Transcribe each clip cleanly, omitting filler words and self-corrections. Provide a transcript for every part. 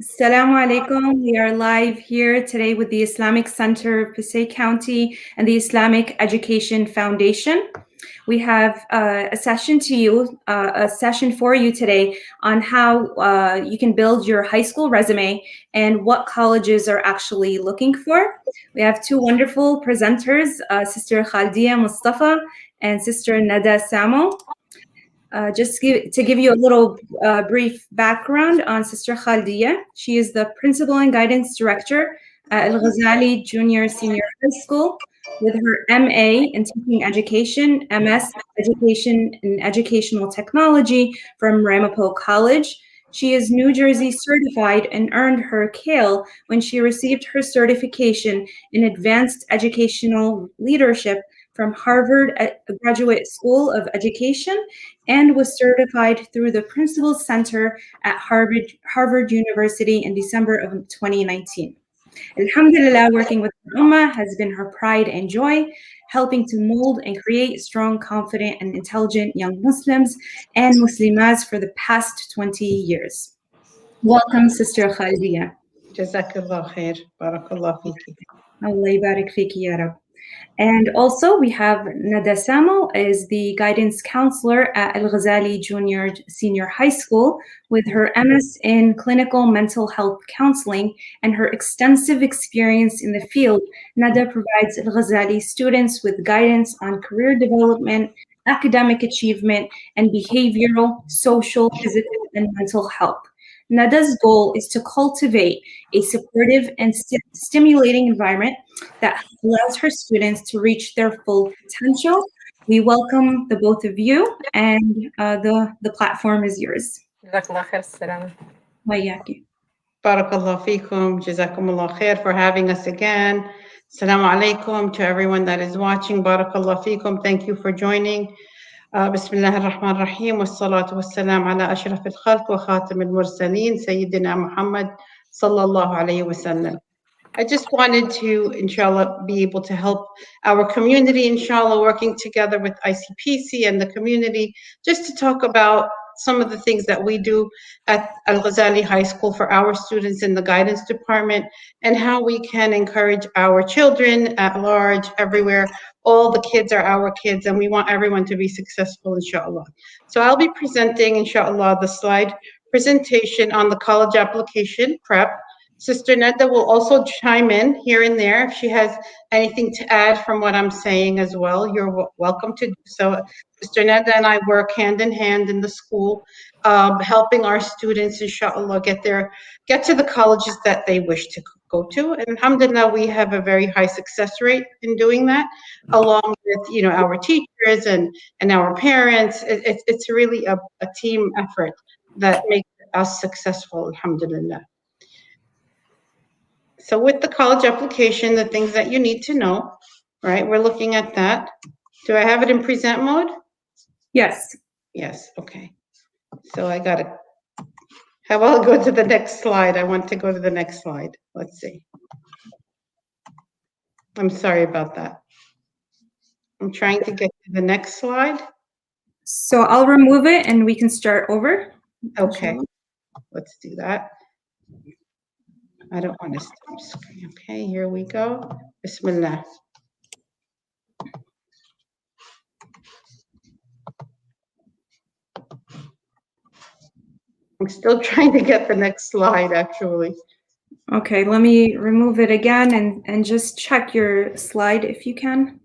Assalamu alaikum. We are live here today with the Islamic Center of Passaic County and the Islamic Education Foundation. We have a session for you today on how you can build your high school resume and what colleges are actually looking for. We have two wonderful presenters, Sister Khaldia Mustafa and Sister Nada Samo. To give you a little brief background on Sister Khaldia, she is the Principal and Guidance Director at Al Ghazali Junior Senior High School with her MA in Teaching Education, MS Education and Educational Technology from Ramapo College. She is New Jersey certified and earned her CALE when she received her certification in Advanced Educational Leadership from Harvard Graduate School of Education and was certified through the Principal Center at Harvard University in December of 2019. Alhamdulillah, working with the Ummah has been her pride and joy, helping to mold and create strong, confident, and intelligent young Muslims and Muslimas for the past 20 years. Welcome, Sister Khaldia. Jazakallah khair. Barakallah fiki. Allah yabarak fiki ya Rab. And also we have Nada Samo is the guidance counselor at Al Ghazali Junior Senior High School with her MS in clinical mental health counseling and her extensive experience in the field. Nada provides Al Ghazali students with guidance on career development, academic achievement, and behavioral, social, physical, and mental health. Nada's goal is to cultivate a supportive and stimulating environment that allows her students to reach their full potential. We welcome the both of you, and the platform is yours. Jazakallah khair. Salam. Wayaki. Barakallah fikum. Jazakumullah khair for having us again. Assalamu alaikum to everyone that is watching. Barakallah fikum. Thank you for joining. Bismillah ar-Rahman ar-Rahim. Wassalatu wassalam ala ashraf al-khalq wa khatam al-mursaleen. Sayyidina Muhammad sallallahu alayhi wa sallam. I just wanted to, inshallah, be able to help our community, inshallah, working together with ICPC and the community, just to talk about some of the things that we do at Al Ghazali High School for our students in the guidance department and how we can encourage our children at large, everywhere. All the kids are our kids and we want everyone to be successful, inshallah. So I'll be presenting, inshallah, the slide presentation on the college application prep. Sister Nada will also chime in here and there if she has anything to add from what I'm saying as well. You're welcome to do so. Sister Nada and I work hand in hand in the school, helping our students, inshallah, get to the colleges that they wish to go to. And alhamdulillah, we have a very high success rate in doing that, along with our teachers and our parents. It's really a team effort that makes us successful, alhamdulillah. So with the college application, the things that you need to know, right? We're looking at that. Do I have it in present mode? Yes. Yes, okay. So I got it. How about I'll go to the next slide? I want to go to the next slide. Let's see. I'm sorry about that. I'm trying to get to the next slide. So I'll remove it and we can start over. Okay, let's do that. I don't want to stop screen. Okay, here we go. Bismillah. I'm still trying to get the next slide, actually. Okay, let me remove it again and just check your slide if you can.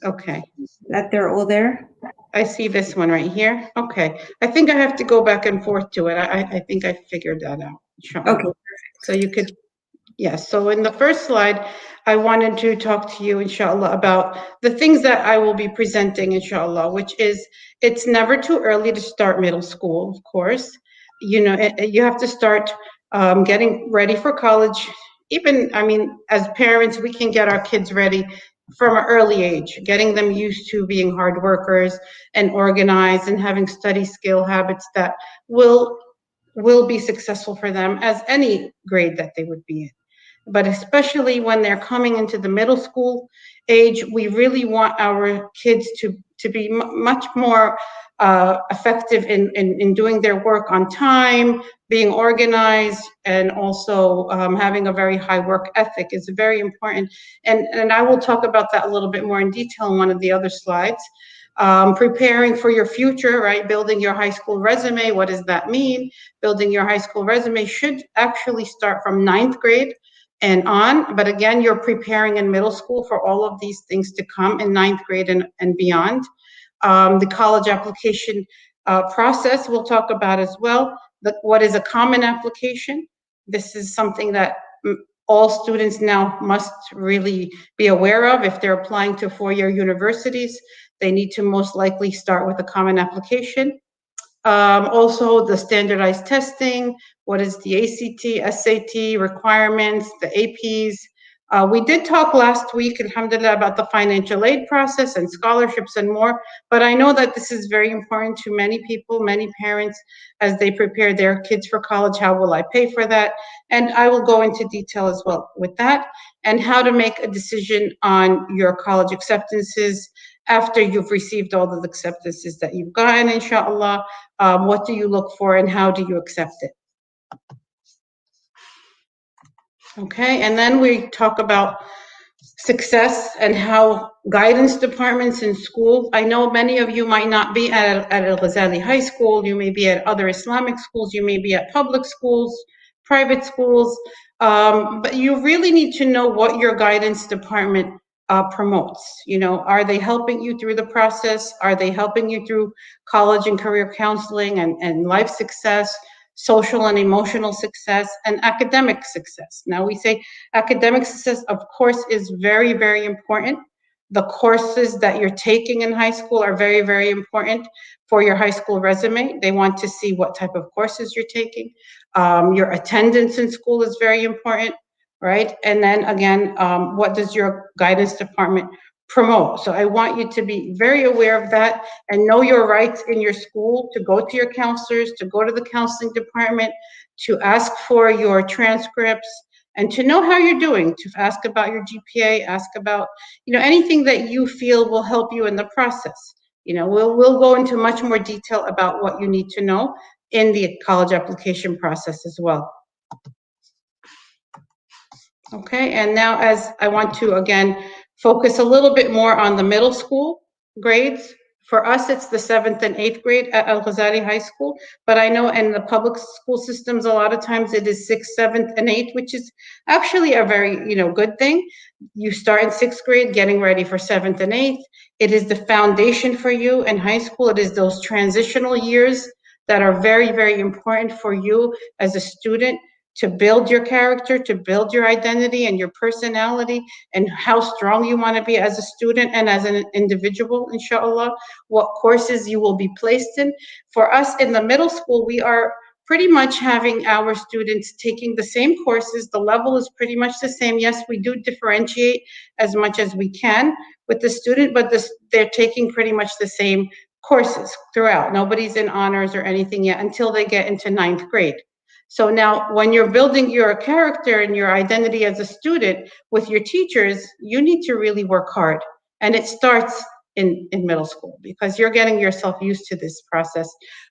Okay. That they're all there. I see this one right here. Okay. I think I have to go back and forth to it. I think I figured that out. Okay. So you could, yes. So in the first slide, I wanted to talk to you, inshallah, about the things that I will be presenting, inshallah, which is it's never too early to start middle school, of course. You have to start getting ready for college. Even, as parents, we can get our kids ready from an early age, getting them used to being hard workers and organized and having study skill habits that will be successful for them as any grade that they would be in. but especially when they're coming into the middle school age, we really want our kids to be much more effective in doing their work on time, being organized, and also having a very high work ethic is very important. And I will talk about that a little bit more in detail in one of the other slides. Preparing for your future, right? Building your high school resume. What does that mean? Building your high school resume should actually start from 9th grade and on. But again, you're preparing in middle school for all of these things to come in 9th grade and beyond. The college application process we'll talk about as well. What is a common application? This is something that all students now must really be aware of. If they're applying to four-year universities, they need to most likely start with a common application. Also, the standardized testing, what is the ACT, SAT requirements, the APs. We did talk last week, alhamdulillah, about the financial aid process and scholarships and more, but I know that this is very important to many people, many parents, as they prepare their kids for college. How will I pay for that? And I will go into detail as well with that, and how to make a decision on your college acceptances after you've received all the acceptances that you've gotten, inshallah. What do you look for and how do you accept it? Okay, and then we talk about success and how guidance departments in school. I know many of you might not be at Al-Ghazali High School, you may be at other Islamic schools, you may be at public schools, private schools, but you really need to know what your guidance department promotes. You know, are they helping you through the process? Are they helping you through college and career counseling and life success, social and emotional success, and academic success? Now we say academic success, of course, is very, very important. The courses that you're taking in high school are very, very important for your high school resume. They want to see what type of courses you're taking. Your attendance in school is very important, right? And then again, what does your guidance department promote? So I want you to be very aware of that and know your rights in your school, to go to your counselors, to go to the counseling department, to ask for your transcripts, and to know how you're doing, to ask about your GPA, ask about, you know, anything that you feel will help you in the process. You know, we'll go into much more detail about what you need to know in the college application process as well. Okay, and now as I want to again focus a little bit more on the middle school grades. For us, it's the 7th and 8th grade at Al-Ghazali High School, but I know in the public school systems, a lot of times it is 6th, 7th, and 8th, which is actually a very, you know, good thing. You start in 6th grade, getting ready for 7th and 8th. It is the foundation for you in high school. It is those transitional years that are very, very important for you as a student, to build your character, to build your identity and your personality, and how strong you want to be as a student and as an individual, inshallah, what courses you will be placed in. For us in the middle school, we are pretty much having our students taking the same courses. The level is pretty much the same. Yes, we do differentiate as much as we can with the student, but they're taking pretty much the same courses throughout. Nobody's in honors or anything yet until they get into 9th grade. So now when you're building your character and your identity as a student with your teachers, you need to really work hard. And it starts in middle school, because you're getting yourself used to this process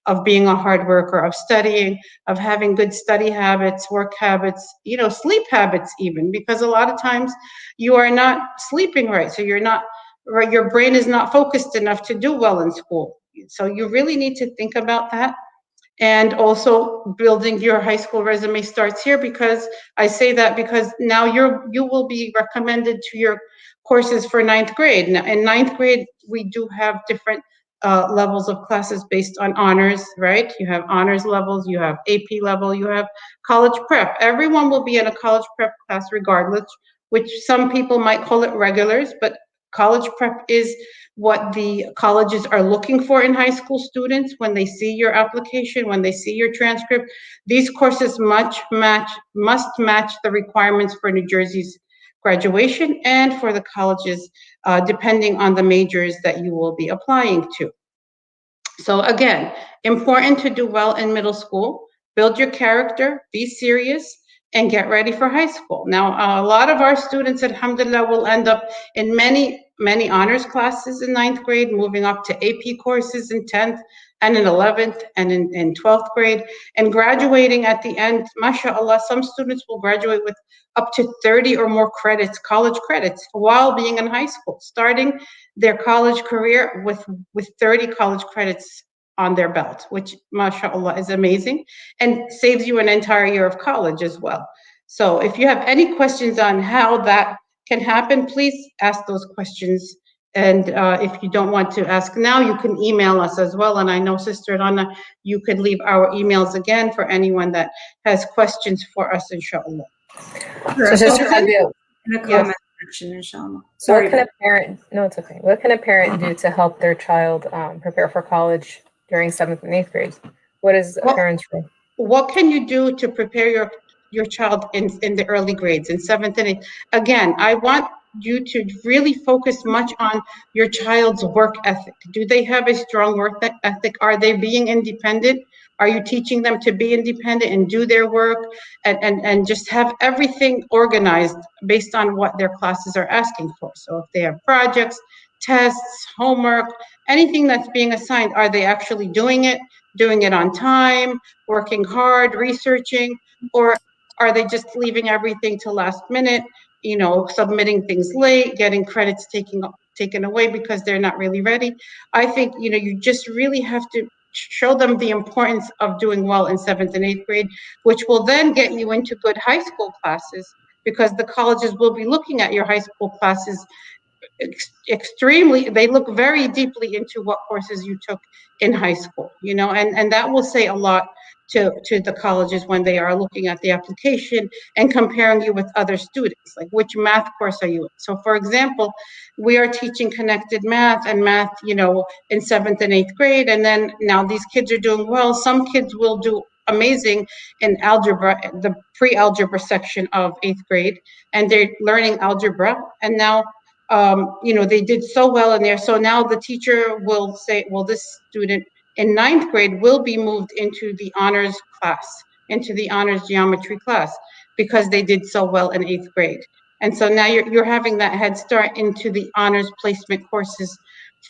of being a hard worker, of studying, of having good study habits, work habits, you know, sleep habits even, because a lot of times you are not sleeping right. So you're not, your brain is not focused enough to do well in school. So you really need to think about that. And also building your high school resume starts here, because I say that because now you will be recommended to your courses for 9th grade. Now, in 9th grade, we do have different levels of classes based on honors, right? You have honors levels, you have AP level, you have college prep. Everyone will be in a college prep class regardless, which some people might call it regulars, but college prep is what the colleges are looking for in high school students when they see your application, when they see your transcript. These courses must match the requirements for New Jersey's graduation and for the colleges, depending on the majors that you will be applying to. So again, important to do well in middle school, build your character, be serious, and get ready for high school. Now, a lot of our students, alhamdulillah, will end up in many honors classes in 9th grade, moving up to AP courses in 10th and in 11th and in 12th grade, and graduating at the end, mashallah, some students will graduate with up to 30 or more credits, college credits, while being in high school, starting their college career with 30 college credits on their belt, which mashallah is amazing and saves you an entire year of college as well. So if you have any questions on how that can happen, please ask those questions. And if you don't want to ask now, you can email us as well. And I know, Sister Rana, you could leave our emails again for anyone that has questions for us, inshallah. Sure. So Sister Okay. Rabia, In the Yes. comment section, inshallah. Sorry. what can a parent, no, it's okay. What can a parent do to help their child prepare for college during 7th and 8th grades? What is a Well- parent's role? What can you do to prepare your child in the early grades, in 7th and 8th? Again, I want you to really focus much on your child's work ethic. Do they have a strong work ethic? Are they being independent? Are you teaching them to be independent and do their work and just have everything organized based on what their classes are asking for? So if they have projects, tests, homework, anything that's being assigned, are they actually doing it on time, working hard, researching, or are they just leaving everything to last minute, submitting things late, getting credits taken away because they're not really ready? I think, you just really have to show them the importance of doing well in 7th and 8th grade, which will then get you into good high school classes, because the colleges will be looking at your high school classes they look very deeply into what courses you took in high school, and that will say a lot to the colleges when they are looking at the application and comparing you with other students, like which math course are you in. So for example, we are teaching connected math and math, in 7th and 8th grade, and then now these kids are doing well. Some kids will do amazing in algebra, the pre-algebra section of 8th grade, and they're learning algebra, and now they did so well in there. So now the teacher will say, well, this student in 9th grade will be moved into the honors class, into the honors geometry class, because they did so well in 8th grade. And so now you're having that head start into the honors placement courses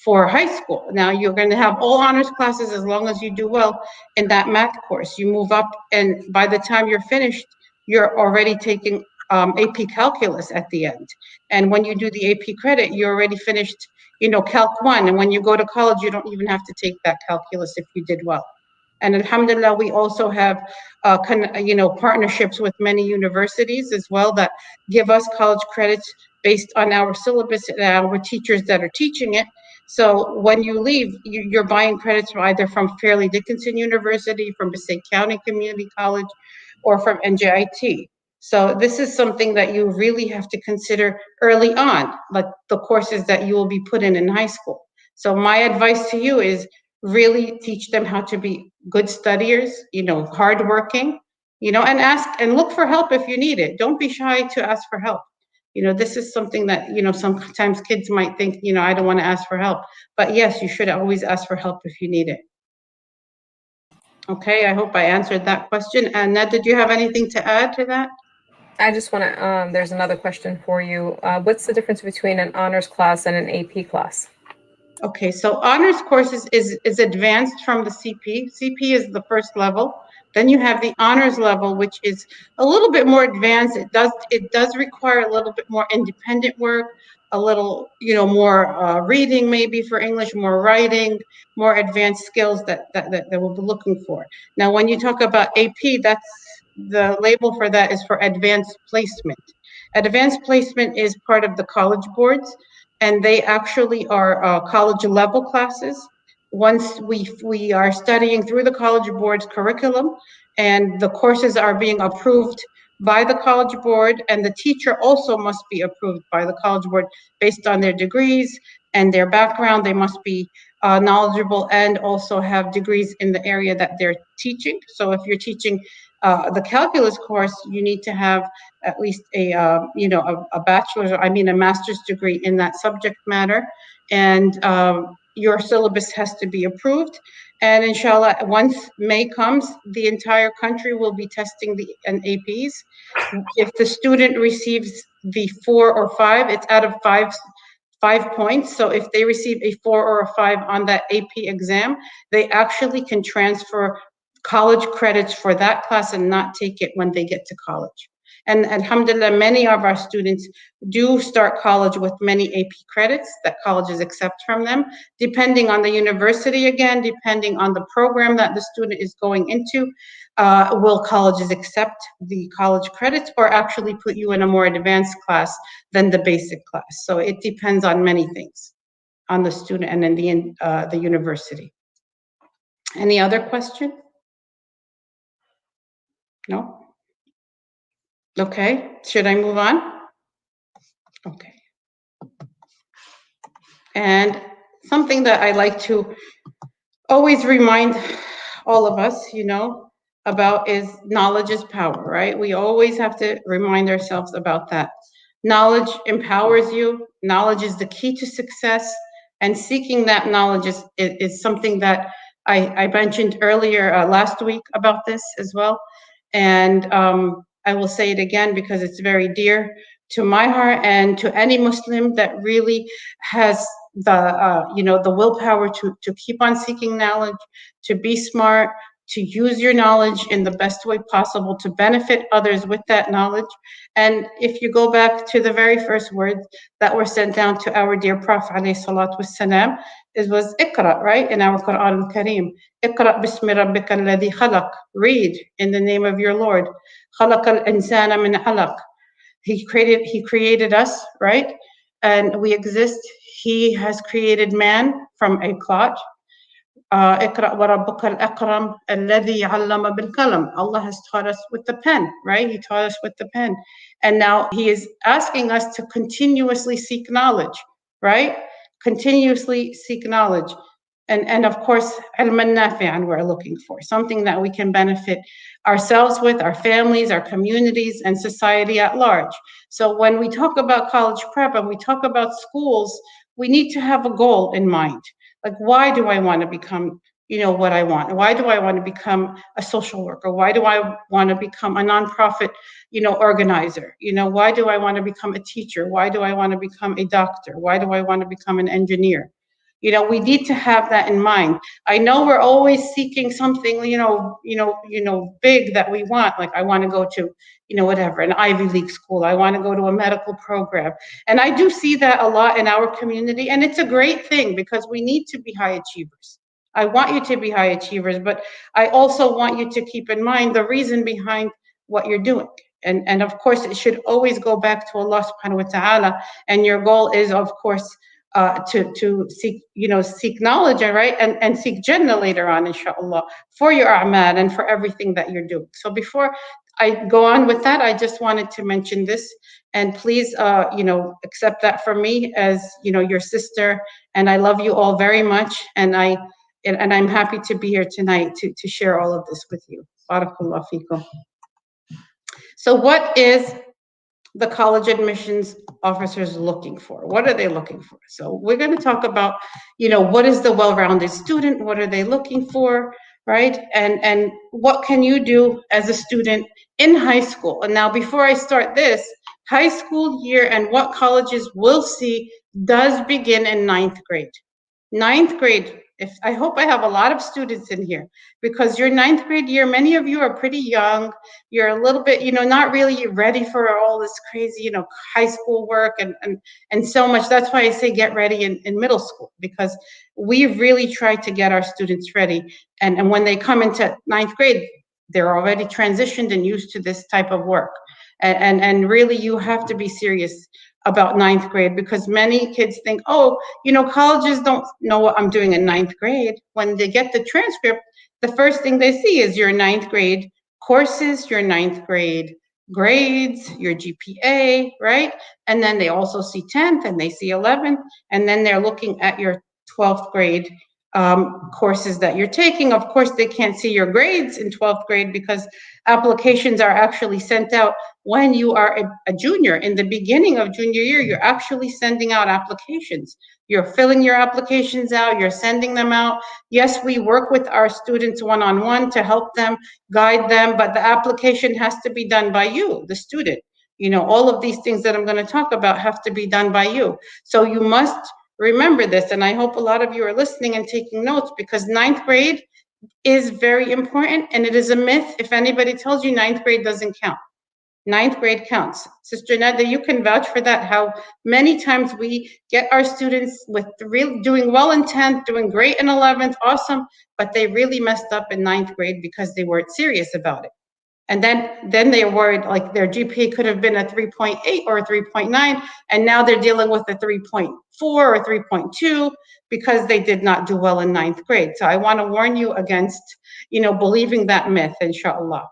for high school. Now you're going to have all honors classes as long as you do well in that math course. You move up, and by the time you're finished, you're already taking AP calculus at the end. And when you do the AP credit, you already finished, Calc 1. And when you go to college, you don't even have to take that calculus if you did well. And alhamdulillah, we also have, partnerships with many universities as well that give us college credits based on our syllabus and our teachers that are teaching it. So when you leave, you're buying credits either from Fairleigh Dickinson University, from Passaic County Community College, or from NJIT. So this is something that you really have to consider early on, like the courses that you will be put in high school. So my advice to you is really teach them how to be good studiers, hardworking, and ask and look for help if you need it. Don't be shy to ask for help. This is something that, sometimes kids might think, I don't want to ask for help. But yes, you should always ask for help if you need it. Okay, I hope I answered that question. And Ned, did you have anything to add to that? I just want to, there's another question for you. What's the difference between an honors class and an AP class? Okay, so honors courses is advanced from the CP. CP is the first level. Then you have the honors level, which is a little bit more advanced. It does require a little bit more independent work, a little, more reading maybe for English, more writing, more advanced skills that we'll be looking for. Now, when you talk about AP, that's the label for that is for advanced placement. Advanced placement is part of the college boards, and they actually are college level classes. Once we are studying through the college board's curriculum, and the courses are being approved by the college board, and the teacher also must be approved by the college board based on their degrees and their background. They must be knowledgeable and also have degrees in the area that they're teaching. So if you're teaching the calculus course, you need to have at least a bachelor's, a master's degree in that subject matter. And your syllabus has to be approved. And inshallah, once May comes, the entire country will be testing the APs. If the student receives the 4 or 5, it's out of 5 points. So if they receive a 4 or a 5 on that AP exam, they actually can transfer college credits for that class and not take it when they get to college. And alhamdulillah, many of our students do start college with many AP credits that colleges accept from them, depending on the university, again, depending on the program that the student is going into. Will colleges accept the college credits or actually put you in a more advanced class than the basic class? So it depends on many things, on the student and in the university. Any other question? No? Okay, should I move on? Okay. And something that I like to always remind all of us, about is knowledge is power, right? We always have to remind ourselves about that. Knowledge empowers you. Knowledge is the key to success. And seeking that knowledge is something that I mentioned earlier last week about this as well. And I will say it again because it's very dear to my heart and to any Muslim that really has the willpower to keep on seeking knowledge, to be smart, to use your knowledge in the best way possible to benefit others with that knowledge. And if you go back to the very first words that were sent down to our dear Prophet alayhi salatu wassalam, it was Iqra, right? In our Quran al-Kareem. Iqra bismi rabbika alladhi khalaq. Read in the name of your Lord. Khalaq al-insana min alaq. He created us, right? And we exist. He has created man from a clot. اقرأ وربك الأكرم الذي علم بالقلم. Allah has taught us with the pen, right? He taught us with the pen. And now he is asking us to continuously seek knowledge, right? Continuously seek knowledge. And of course, ilman nafi'an we're looking for, something that we can benefit ourselves with, our families, our communities, and society at large. So when we talk about college prep and we talk about schools, we need to have a goal in mind. Like, why do I want to become, what I want? Why do I want to become a social worker? Why do I want to become a nonprofit, organizer? Why do I want to become a teacher? Why do I want to become a doctor? Why do I want to become an engineer? We need to have that in mind. I know we're always seeking something, big that we want. Like, I want to go to, whatever, an Ivy League school. I want to go to a medical program. And I do see that a lot in our community. And it's a great thing because we need to be high achievers. I want you to be high achievers, but I also want you to keep in mind the reason behind what you're doing. And of course, it should always go back to Allah subhanahu wa ta'ala. And your goal is, of course, to seek knowledge, right? And seek Jannah later on, inshallah, for your a'mal and for everything that you're doing. So before I go on with that, I just wanted to mention this, and please, accept that from me as, your sister, and I love you all very much, and I'm happy to be here tonight to share all of this with you. Barakallahu feekum. So what is the college admissions officers looking for? What are they looking for? So we're going to talk about, what is the well-rounded student? What are they looking for, right? And what can you do as a student in high school? And now, before I start this, high school year and what colleges will see does begin in 9th grade. 9th grade. I hope I have a lot of students in here, because your 9th grade year, many of you are pretty young. You're a little bit, not really ready for all this crazy, high school work and so much. That's why I say get ready in middle school, because we really try to get our students ready. And when they come into 9th grade, they're already transitioned and used to this type of work. And really, you have to be serious about 9th grade, because many kids think, colleges don't know what I'm doing in 9th grade. When they get the transcript, the first thing they see is your 9th grade courses, your 9th grade grades, your GPA, right? And then they also see 10th and they see 11th, and then they're looking at your 12th grade courses that you're taking. Of course, they can't see your grades in 12th grade because applications are actually sent out when you are a junior. In the beginning of junior year, you're actually sending out applications. You're filling your applications out, you're sending them out. Yes, we work with our students one-on-one to help them, guide them, but the application has to be done by you, the student. You know, all of these things that I'm going to talk about have to be done by you. So you must remember this, and I hope a lot of you are listening and taking notes, because ninth grade is very important, and it is a myth if anybody tells you ninth grade doesn't count. Ninth grade counts. Sister Nada, you can vouch for that, how many times we get our students with doing well in 10th, doing great in 11th, awesome, but they really messed up in ninth grade because they weren't serious about it. And then they are worried, like their GPA could have been a 3.8 or a 3.9, and now they're dealing with a 3.4 or 3.2 because they did not do well in ninth grade. So I want to warn you against, believing that myth, inshallah.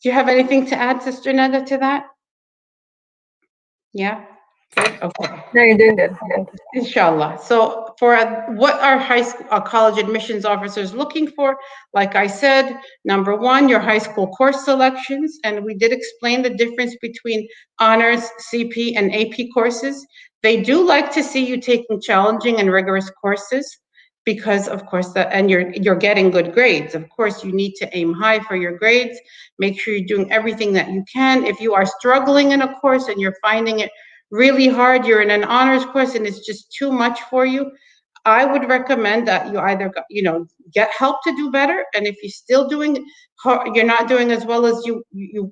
Do you have anything to add, Sister Nada, to that? Yeah? Good? Okay. No, you're doing good. Inshallah. So for what are high school, college admissions officers looking for? Like I said, number one, your high school course selections. And we did explain the difference between honors, CP, and AP courses. They do like to see you taking challenging and rigorous courses because of course and you're getting good grades. Of course, you need to aim high for your grades. Make sure you're doing everything that you can. If you are struggling in a course and you're finding it really hard, you're in an honors course and it's just too much for you, I would recommend that you either, get help to do better. And if you're still you're not doing as well as you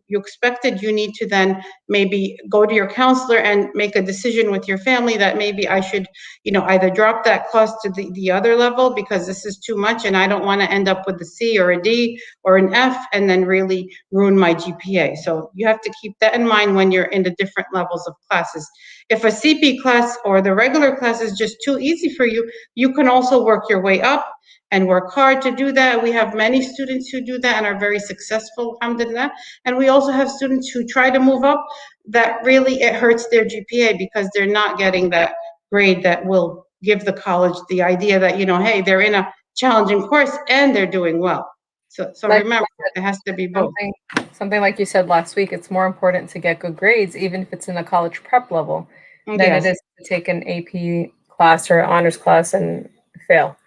expected, you need to then maybe go to your counselor and make a decision with your family that maybe I should, either drop that class to the other level because this is too much and I don't want to end up with a C or a D or an F and then really ruin my GPA. So you have to keep that in mind when you're in the different levels of classes. If a CP class or the regular class is just too easy for you, you can also work your way up and work hard to do that. We have many students who do that and are very successful, alhamdulillah. And we also have students who try to move up that really it hurts their GPA because they're not getting that grade that will give the college the idea that, hey, they're in a challenging course and they're doing well. So like, remember, it has to be both. Something like you said last week, it's more important to get good grades, even if it's in a college prep level, than it is to take an AP class or honors class and fail.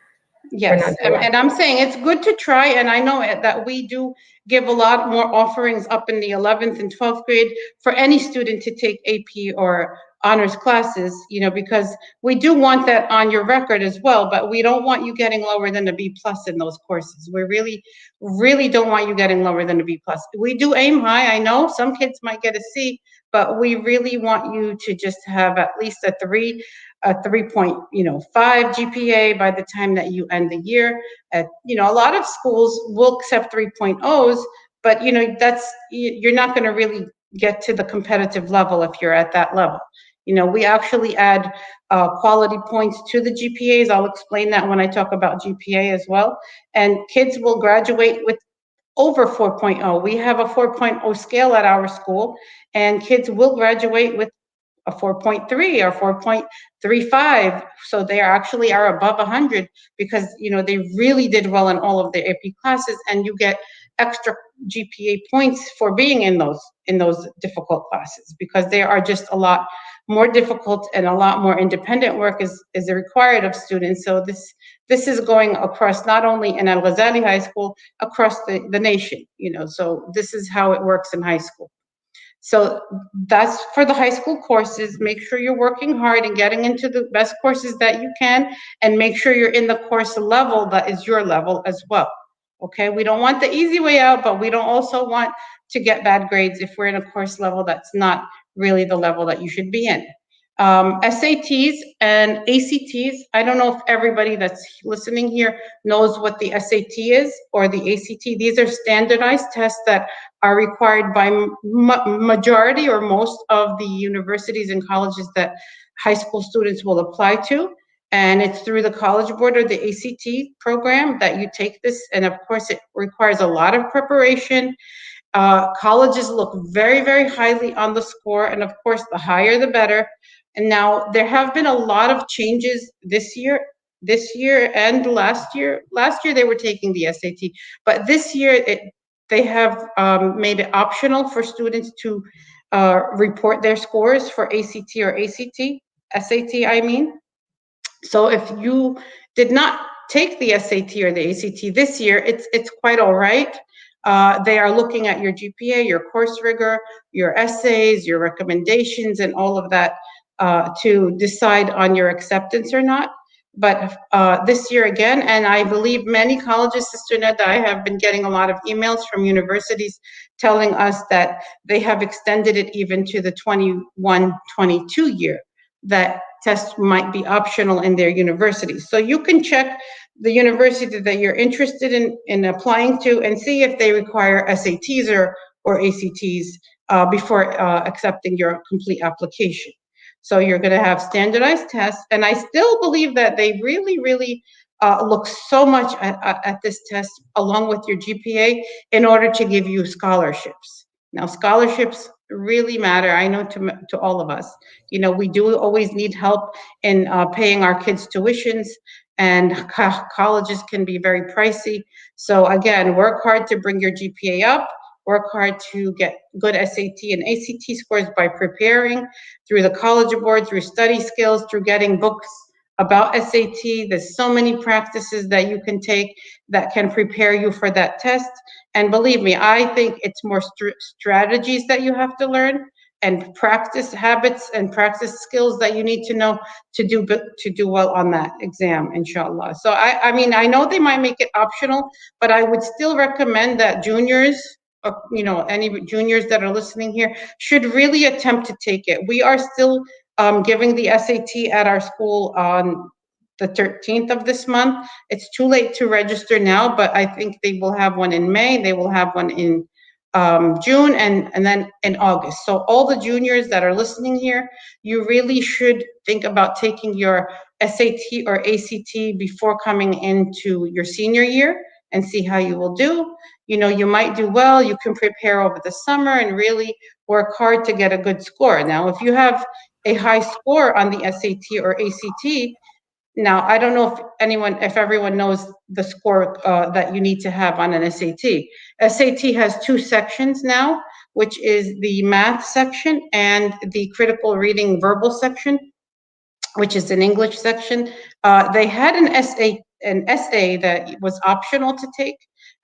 Yes, and I'm saying it's good to try, and I know that we do give a lot more offerings up in the 11th and 12th grade for any student to take AP or honors classes, because we do want that on your record as well, but we don't want you getting lower than a B+ in those courses. We really, really don't want you getting lower than a B+. We do aim high. I know some kids might get a C, but we really want you to just have at least a 3.5 GPA by the time that you end the year. A lot of schools will accept 3.0s, but you're not going to really get to the competitive level if you're at that level. We actually add quality points to the GPAs. I'll explain that when I talk about GPA as well. And kids will graduate with over 4.0. We have a 4.0 scale at our school, and kids will graduate with a 4.3 or 4.35. So they are above 100 because, they really did well in all of their AP classes, and you get extra GPA points for being in those difficult classes because they are just a lot more difficult and a lot more independent work is required of students. So this is going across not only in Al Ghazali High School, across the nation, so this is how it works in high school. So that's for the high school courses. Make sure you're working hard and getting into the best courses that you can, and make sure you're in the course level that is your level as well. Okay, we don't want the easy way out, but we don't also want to get bad grades if we're in a course level that's not really the level that you should be in. SATs and ACTs, I don't know if everybody that's listening here knows what the SAT is or the ACT. These are standardized tests that are required by majority or most of the universities and colleges that high school students will apply to. And it's through the College Board or the ACT program that you take this. And of course, it requires a lot of preparation. Colleges look very, very highly on the score. And of course, the higher, the better. And now there have been a lot of changes this year this year and last year. Last year they were taking the SAT, but this year they have made it optional for students to report their scores for ACT or SAT, I mean. So if you did not take the SAT or the ACT this year, it's quite all right. They are looking at your GPA, your course rigor, your essays, your recommendations, and all of that to decide on your acceptance or not. But this year again, and I believe many colleges, Sister Neda, I have been getting a lot of emails from universities telling us that they have extended it even to the 21-22 year, that tests might be optional in their university. So you can check the university that you're interested in applying to and see if they require SATs or ACTs before accepting your complete application. So you're going to have standardized tests, and I still believe that they really look so much at this test along with your GPA in order to give you scholarships. Now, scholarships really matter. I know to all of us. You know, we do always need help in paying our kids' tuitions, and colleges can be very pricey. So again, work hard to bring your GPA up. Work hard to get good SAT and ACT scores by preparing through the College Board, through study skills, through getting books about SAT. There's so many practices that you can take that can prepare you for that test. And believe me, I think it's more strategies that you have to learn, and practice habits and practice skills that you need to know to do well on that exam, inshallah. So I mean, I know they might make it optional, but I would still recommend that juniors, or, you know, any juniors that are listening here should really attempt to take it. We are still giving the SAT at our school on the 13th of this month. It's too late to register now, but I think they will have one in May. They will have one in June and then in August. So all the juniors that are listening here, you really should think about taking your SAT or ACT before coming into your senior year and see how you will do. You know, you might do well. You can prepare over the summer and really work hard to get a good score. Now, if you have a high score on the SAT or ACT, now, I don't know if everyone knows the score that you need to have on an SAT. SAT has two sections now, which is the math section and the critical reading verbal section, which is an English section. They had an essay that was optional to take.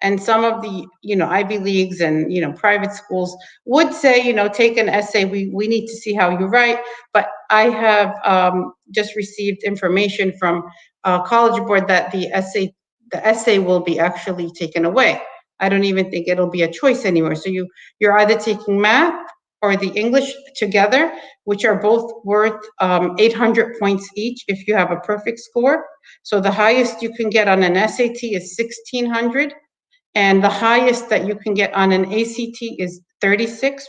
And some of the, you know, Ivy Leagues and, you know, private schools would say, you know, take an essay. We need to see how you write. But I have just received information from College Board that the essay will be actually taken away. I don't even think it'll be a choice anymore. So you're either taking math or the English together, which are both worth 800 points each if you have a perfect score. So the highest you can get on an SAT is 1,600. And the highest that you can get on an ACT is 36.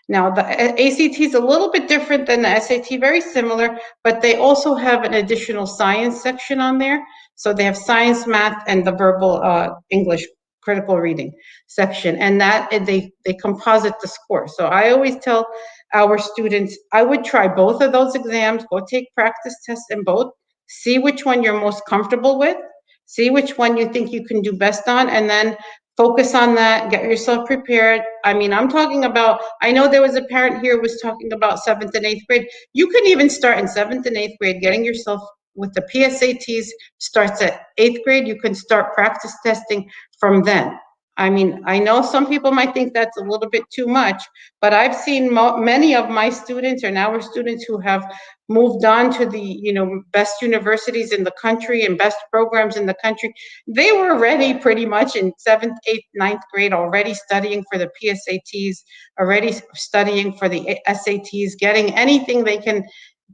Now, the ACT is a little bit different than the SAT, very similar, but they also have an additional science section on there. So they have science, math, and the verbal English critical reading section, and that they composite the score. So I always tell our students, I would try both of those exams, go take practice tests in both, see which one you're most comfortable with, see which one you think you can do best on, and then focus on that, get yourself prepared. I mean, I'm talking about, I know there was a parent here who was talking about 7th and 8th grade. You can even start in 7th and 8th grade, getting yourself with the PSATs starts at 8th grade. You can start practice testing from then. I mean, I know some people might think that's a little bit too much, but I've seen many of my students and our students who have moved on to the, you know, best universities in the country and best programs in the country. They were ready pretty much in 7th, 8th, 9th grade, already studying for the PSATs, already studying for the SATs, getting anything they can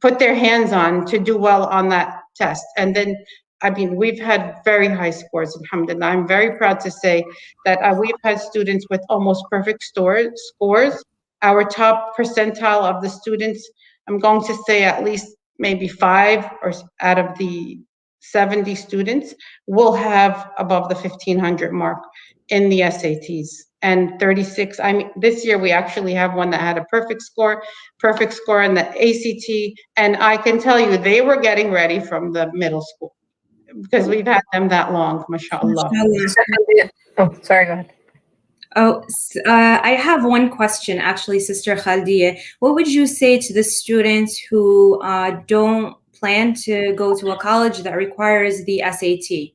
put their hands on to do well on that test. And then, I mean, we've had very high scores, alhamdulillah. I'm very proud to say that we've had students with almost perfect scores. Our top percentile of the students, I'm going to say at least maybe 5 or out of the 70 students will have above the 1,500 mark in the SATs. And 36, I mean, this year we actually have one that had a perfect score in the ACT. And I can tell you, they were getting ready from the middle school. because we've had them that long, mashallah. Mashallah. Oh, sorry, go ahead. I have one question, actually, Sister Khaldiya. What would you say to the students who don't plan to go to a college that requires the SAT?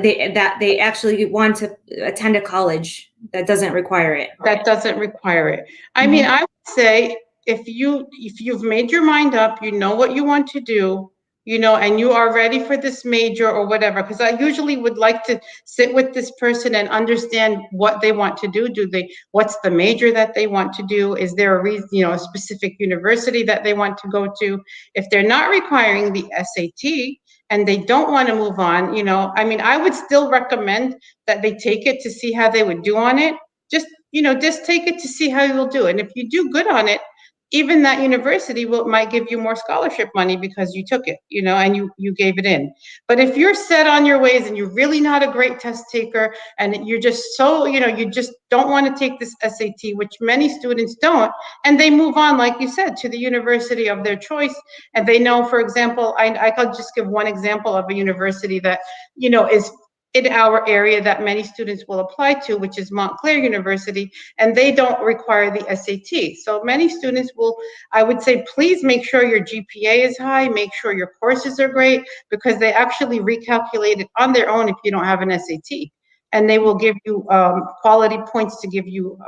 They actually want to attend a college that doesn't require it. That doesn't require it. I mean, I would say if you've made your mind up, you know what you want to do, you know, and you are ready for this major or whatever, because I usually would like to sit with this person and understand what they want to do. What's the major that they want to do? Is there a reason, you know, a specific university that they want to go to? If they're not requiring the SAT and they don't want to move on, you know, I mean, I would still recommend that they take it to see how they would do on it. Just, you know, just take it to see how you'll do. And if you do good on it, even that university might give you more scholarship money because you took it, you know, and you gave it in. But if you're set on your ways and you're really not a great test taker and you're just so, you know, you just don't want to take this SAT, which many students don't, and they move on, like you said, to the university of their choice. And they know, for example, I could just give one example of a university that, you know, is in our area that many students will apply to, which is Montclair University, and they don't require the SAT. So many students will, I would say, please make sure your GPA is high, make sure your courses are great, because they actually recalculate it on their own if you don't have an SAT. And they will give you quality points to give you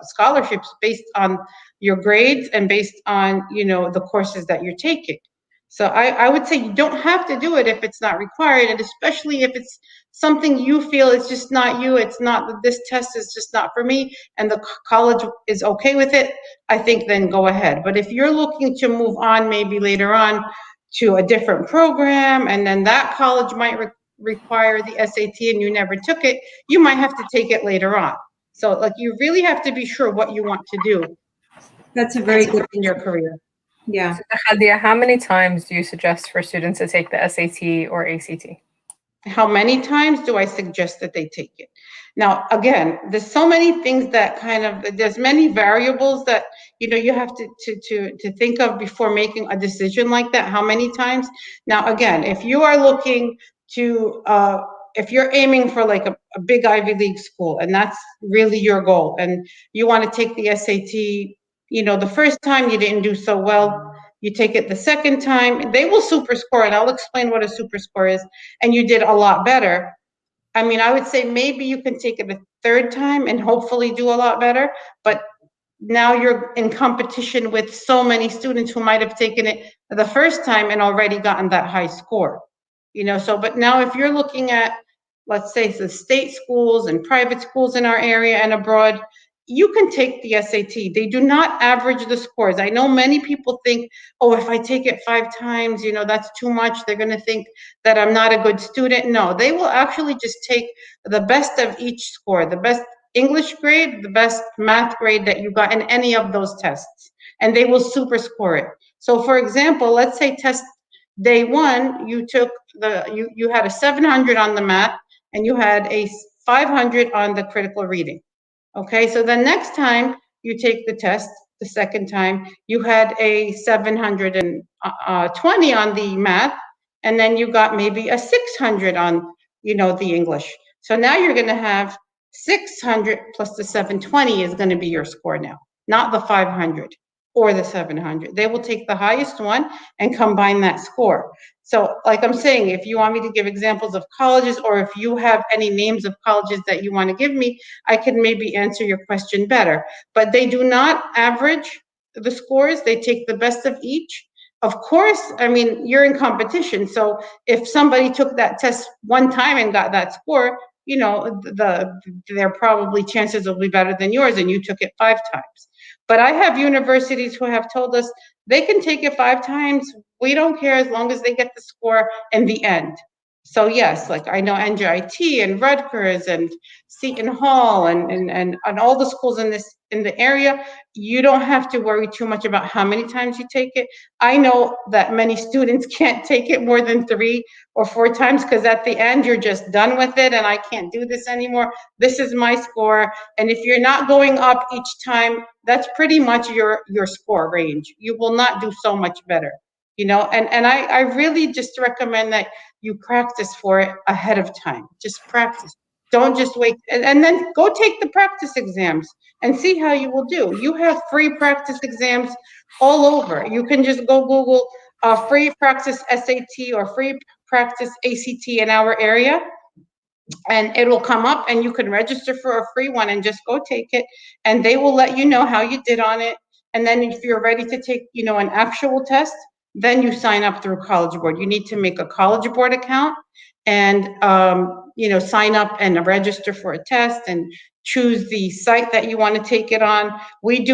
scholarships based on your grades and based on, you know, the courses that you're taking. So I would say you don't have to do it if it's not required, and especially if it's something you feel it's just not you, it's not, this test is just not for me, and the college is okay with it, I think then go ahead. But if you're looking to move on maybe later on to a different program, and then that college might require the SAT and you never took it, you might have to take it later on. So like you really have to be sure what you want to do. That's a very good in your career. Yeah. Khaldiya, how many times do you suggest for students to take the SAT or ACT? How many times do I suggest that they take it? Now, again, there's so many things that kind of, there's many variables that, you know, you have to think of before making a decision like that. How many times? Now, again, if you are looking to, if you're aiming for like a big Ivy League school and that's really your goal, and you want to take the SAT, you know, the first time you didn't do so well, you take it the second time, they will super score, and I'll explain what a super score is, and you did a lot better. I mean, I would say maybe you can take it a third time and hopefully do a lot better, but now you're in competition with so many students who might have taken it the first time and already gotten that high score. You know, so, but now if you're looking at, let's say, the state schools and private schools in our area and abroad, you can take the SAT. They do not average the scores. I know many people think, oh, if I take it 5 times, you know, that's too much. They're going to think that I'm not a good student. No, they will actually just take the best of each score, the best English grade, the best math grade that you got in any of those tests, and they will super score it. So for example, let's say test day 1, you took you had a 700 on the math and you had a 500 on the critical reading. Okay, so the next time you take the test, the second time, you had a 720 on the math, and then you got maybe a 600 on, you know, the English. So now you're going to have 600 plus the 720 is going to be your score now, not the 500 or the 700. They will take the highest one and combine that score. So like I'm saying, if you want me to give examples of colleges, or if you have any names of colleges that you want to give me, I can maybe answer your question better. But they do not average the scores. They take the best of each. Of course, I mean, you're in competition. So if somebody took that test one time and got that score, you know, their probably chances will be better than yours, and you took it 5 times. But I have universities who have told us they can take it 5 times. We don't care as long as they get the score in the end. So yes, like I know NJIT and Rutgers and Seton Hall and all the schools in the area, you don't have to worry too much about how many times you take it. I know that many students can't take it more than 3 or 4 times, because at the end you're just done with it and I can't do this anymore. This is my score. And if you're not going up each time, that's pretty much your score range. You will not do so much better. You know, and I really just recommend that you practice for it ahead of time. Just practice. Don't just wait. And then go take the practice exams and see how you will do. You have free practice exams all over. You can just go Google free practice SAT or free practice ACT in our area, and it will come up and you can register for a free one and just go take it, and they will let you know how you did on it. And then if you're ready to take, an actual test, then you sign up through College Board. You need to make a College Board account and, sign up and register for a test and choose the site that you want to take it on. We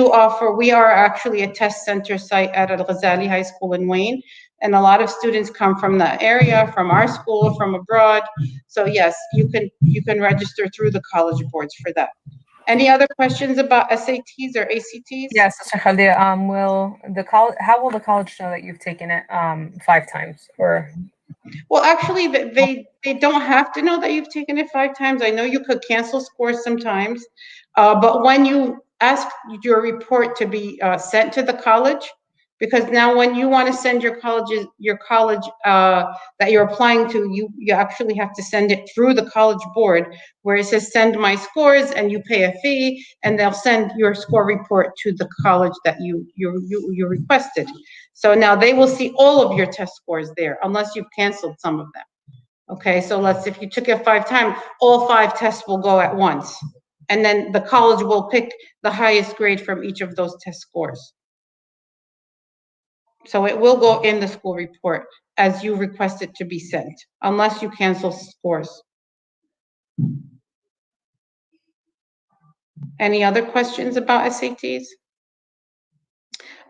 are actually a test center site at Al-Ghazali High School in Wayne. And a lot of students come from the area, from our school, from abroad. So yes, you can register through the College Boards for that. Any other questions about SATs or ACTs? Yes, Sister Khaldia, how will the college know that you've taken it 5 times or? Well, actually, they don't have to know that you've taken it 5 times. I know you could cancel scores sometimes, but when you ask your report to be sent to the college, because now when you want to send your college that you're applying to, you actually have to send it through the College Board, where it says send my scores, and you pay a fee, and they'll send your score report to the college that you requested. So now they will see all of your test scores there, unless you've canceled some of them. Okay, so if you took it 5 times, all 5 tests will go at once, and then the college will pick the highest grade from each of those test scores. So it will go in the school report as you request it to be sent, unless you cancel scores. Any other questions about SATs?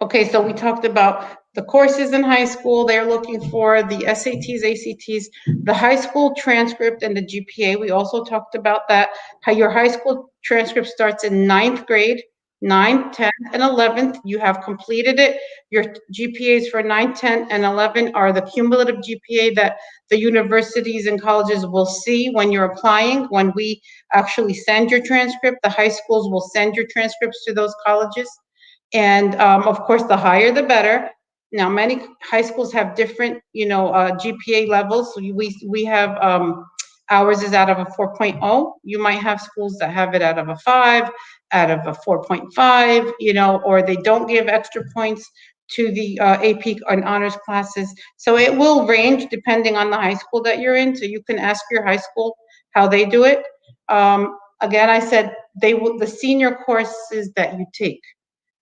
Okay, so we talked about the courses in high school they're looking for, the SATs, ACTs, the high school transcript, and the GPA. We also talked about that, how your high school transcript starts in 9th grade. 9th, 10th, and 11th, you have completed it. Your GPAs for 9th, 10th, and 11 are the cumulative GPA that the universities and colleges will see when you're applying. When we actually send your transcript, the high schools will send your transcripts to those colleges. And of course, the higher the better. Now, many high schools have different, GPA levels. We have ours is out of a 4.0. You might have schools that have it out of a 5, out of a 4.5, or they don't give extra points to the AP and honors classes. So it will range depending on the high school that you're in. So you can ask your high school how they do it. Again, I said the senior courses that you take.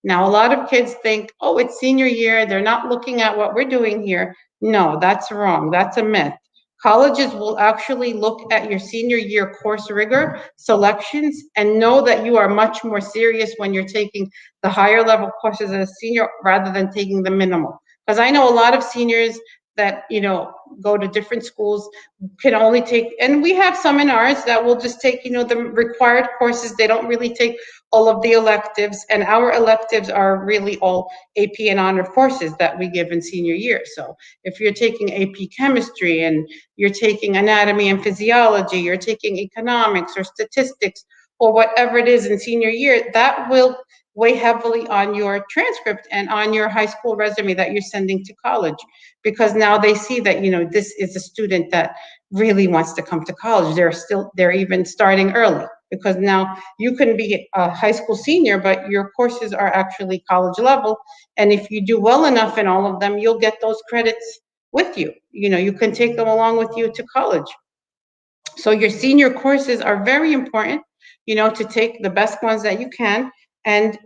Now, a lot of kids think, oh, it's senior year, they're not looking at what we're doing here. No, that's wrong. That's a myth. Colleges will actually look at your senior year course rigor selections and know that you are much more serious when you're taking the higher level courses as a senior rather than taking the minimal. Because I know a lot of seniors that, go to different schools can only take, and we have some in ours that will just take, the required courses. They don't really take all of the electives, and our electives are really all AP and honor courses that we give in senior year. So if you're taking AP chemistry and you're taking anatomy and physiology, you're taking economics or statistics or whatever it is in senior year, that will weigh heavily on your transcript and on your high school resume that you're sending to college, because now they see that, this is a student that really wants to come to college. They're even starting early, because now you can be a high school senior, but your courses are actually college level. And if you do well enough in all of them, you'll get those credits with you. You can take them along with you to college. So your senior courses are very important, to take the best ones that you can. And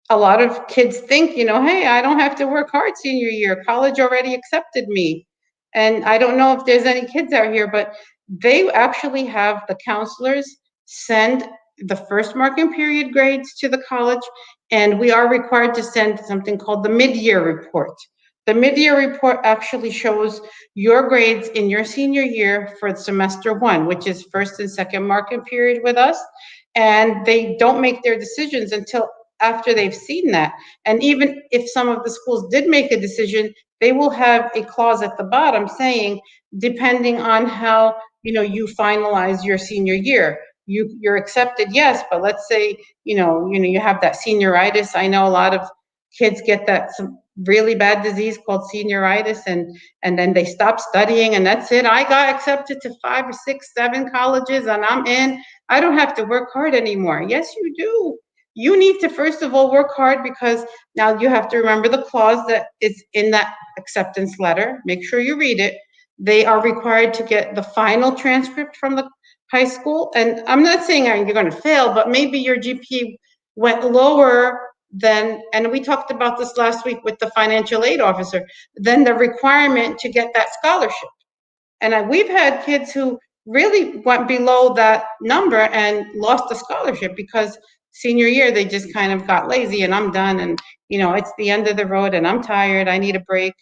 a lot of kids think, hey, I don't have to work hard senior year. College already accepted me. And I don't know if there's any kids out here, but they actually have the counselors send the first marking period grades to the college. And we are required to send something called the mid-year report. The mid-year report actually shows your grades in your senior year for semester 1, which is first and second marking period with us. And they don't make their decisions until after they've seen that. And even if some of the schools did make a decision, they will have a clause at the bottom saying, depending on how, you finalize your senior year, you're accepted, yes, but let's say, you have that senioritis. I know a lot of kids get that really bad disease called senioritis, and then they stop studying and that's it. I got accepted to 5 or 6, 7 colleges and I'm in. I don't have to work hard anymore. Yes, you do. You need to first of all work hard, because now you have to remember the clause that is in that acceptance letter. Make sure you read it. They are required to get the final transcript from the high school. And I'm not saying you're going to fail, but maybe your GPA went lower than, and we talked about this last week with the financial aid officer, than the requirement to get that scholarship. And we've had kids who really went below that number and lost the scholarship because senior year they just kind of got lazy and I'm done, and it's the end of the road and I'm tired, I need a break.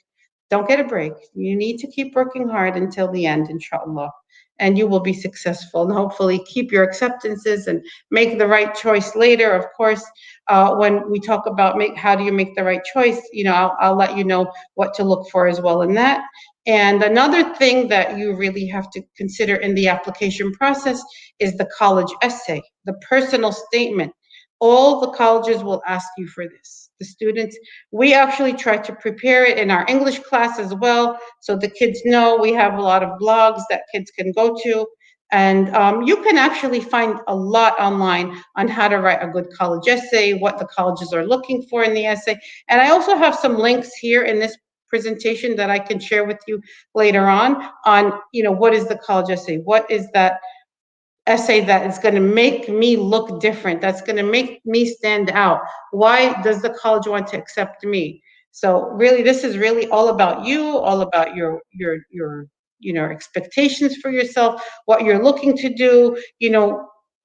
Don't get a break. You need to keep working hard until the end, inshallah, and you will be successful, and hopefully keep your acceptances and make the right choice later. Of course, when we talk about how do you make the right choice, I'll let you know what to look for as well in that. And another thing that you really have to consider in the application process is the college essay, the personal statement. All the colleges will ask you for this. The students, we actually try to prepare it in our English class as well, so the kids know. We have a lot of blogs that kids can go to, and you can actually find a lot online on how to write a good college essay, what the colleges are looking for in the essay. And I also have some links here in this presentation that I can share with you later on what is the college essay? What is that essay that is going to make me look different, that's going to make me stand out? Why does the college want to accept me? So really, this is really all about you, all about your expectations for yourself, what you're looking to do.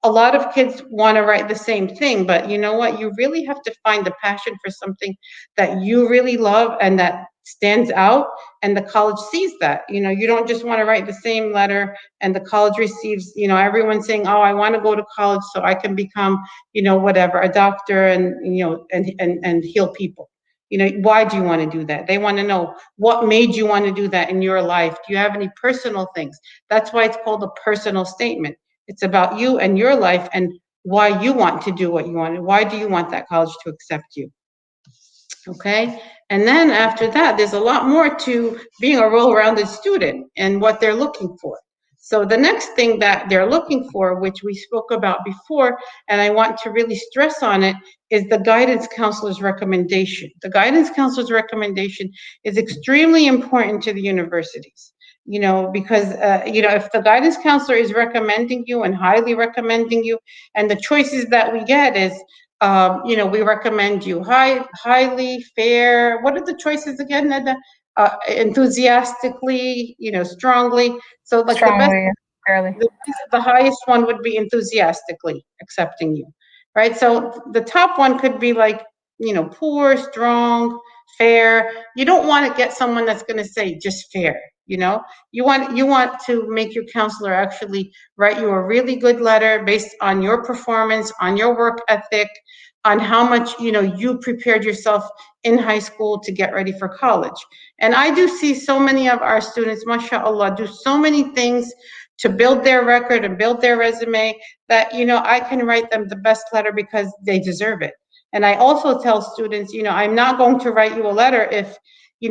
A lot of kids want to write the same thing, but you know what? You really have to find a passion for something that you really love and that stands out, and the college sees that. You don't just want to write the same letter and the college receives, everyone saying, oh, I want to go to college so I can become, whatever, a doctor and, and heal people. Why do you want to do that? They want to know what made you want to do that in your life. Do you have any personal things? That's why it's called a personal statement. It's about you and your life and why you want to do what you want. Why do you want that college to accept you? Okay. And then after that, there's a lot more to being a well-rounded student and what they're looking for. So the next thing that they're looking for, which we spoke about before, and I want to really stress on it, is the guidance counselor's recommendation. The guidance counselor's recommendation is extremely important to the universities, because, if the guidance counselor is recommending you and highly recommending you, and the choices that we get is, we recommend you highly, fair. What are the choices again, Neda? Enthusiastically, strongly. So like Strongly, fairly. the highest one would be enthusiastically accepting you, right? So the top one could be like, poor, strong, fair. You don't want to get someone that's going to say just fair. You want to make your counselor actually write you a really good letter based on your performance, on your work ethic, on how much you prepared yourself in high school to get ready for college. And I do see so many of our students, mashallah, do so many things to build their record and build their resume that I can write them the best letter because they deserve it. And I also tell students, I'm not going to write you a letter if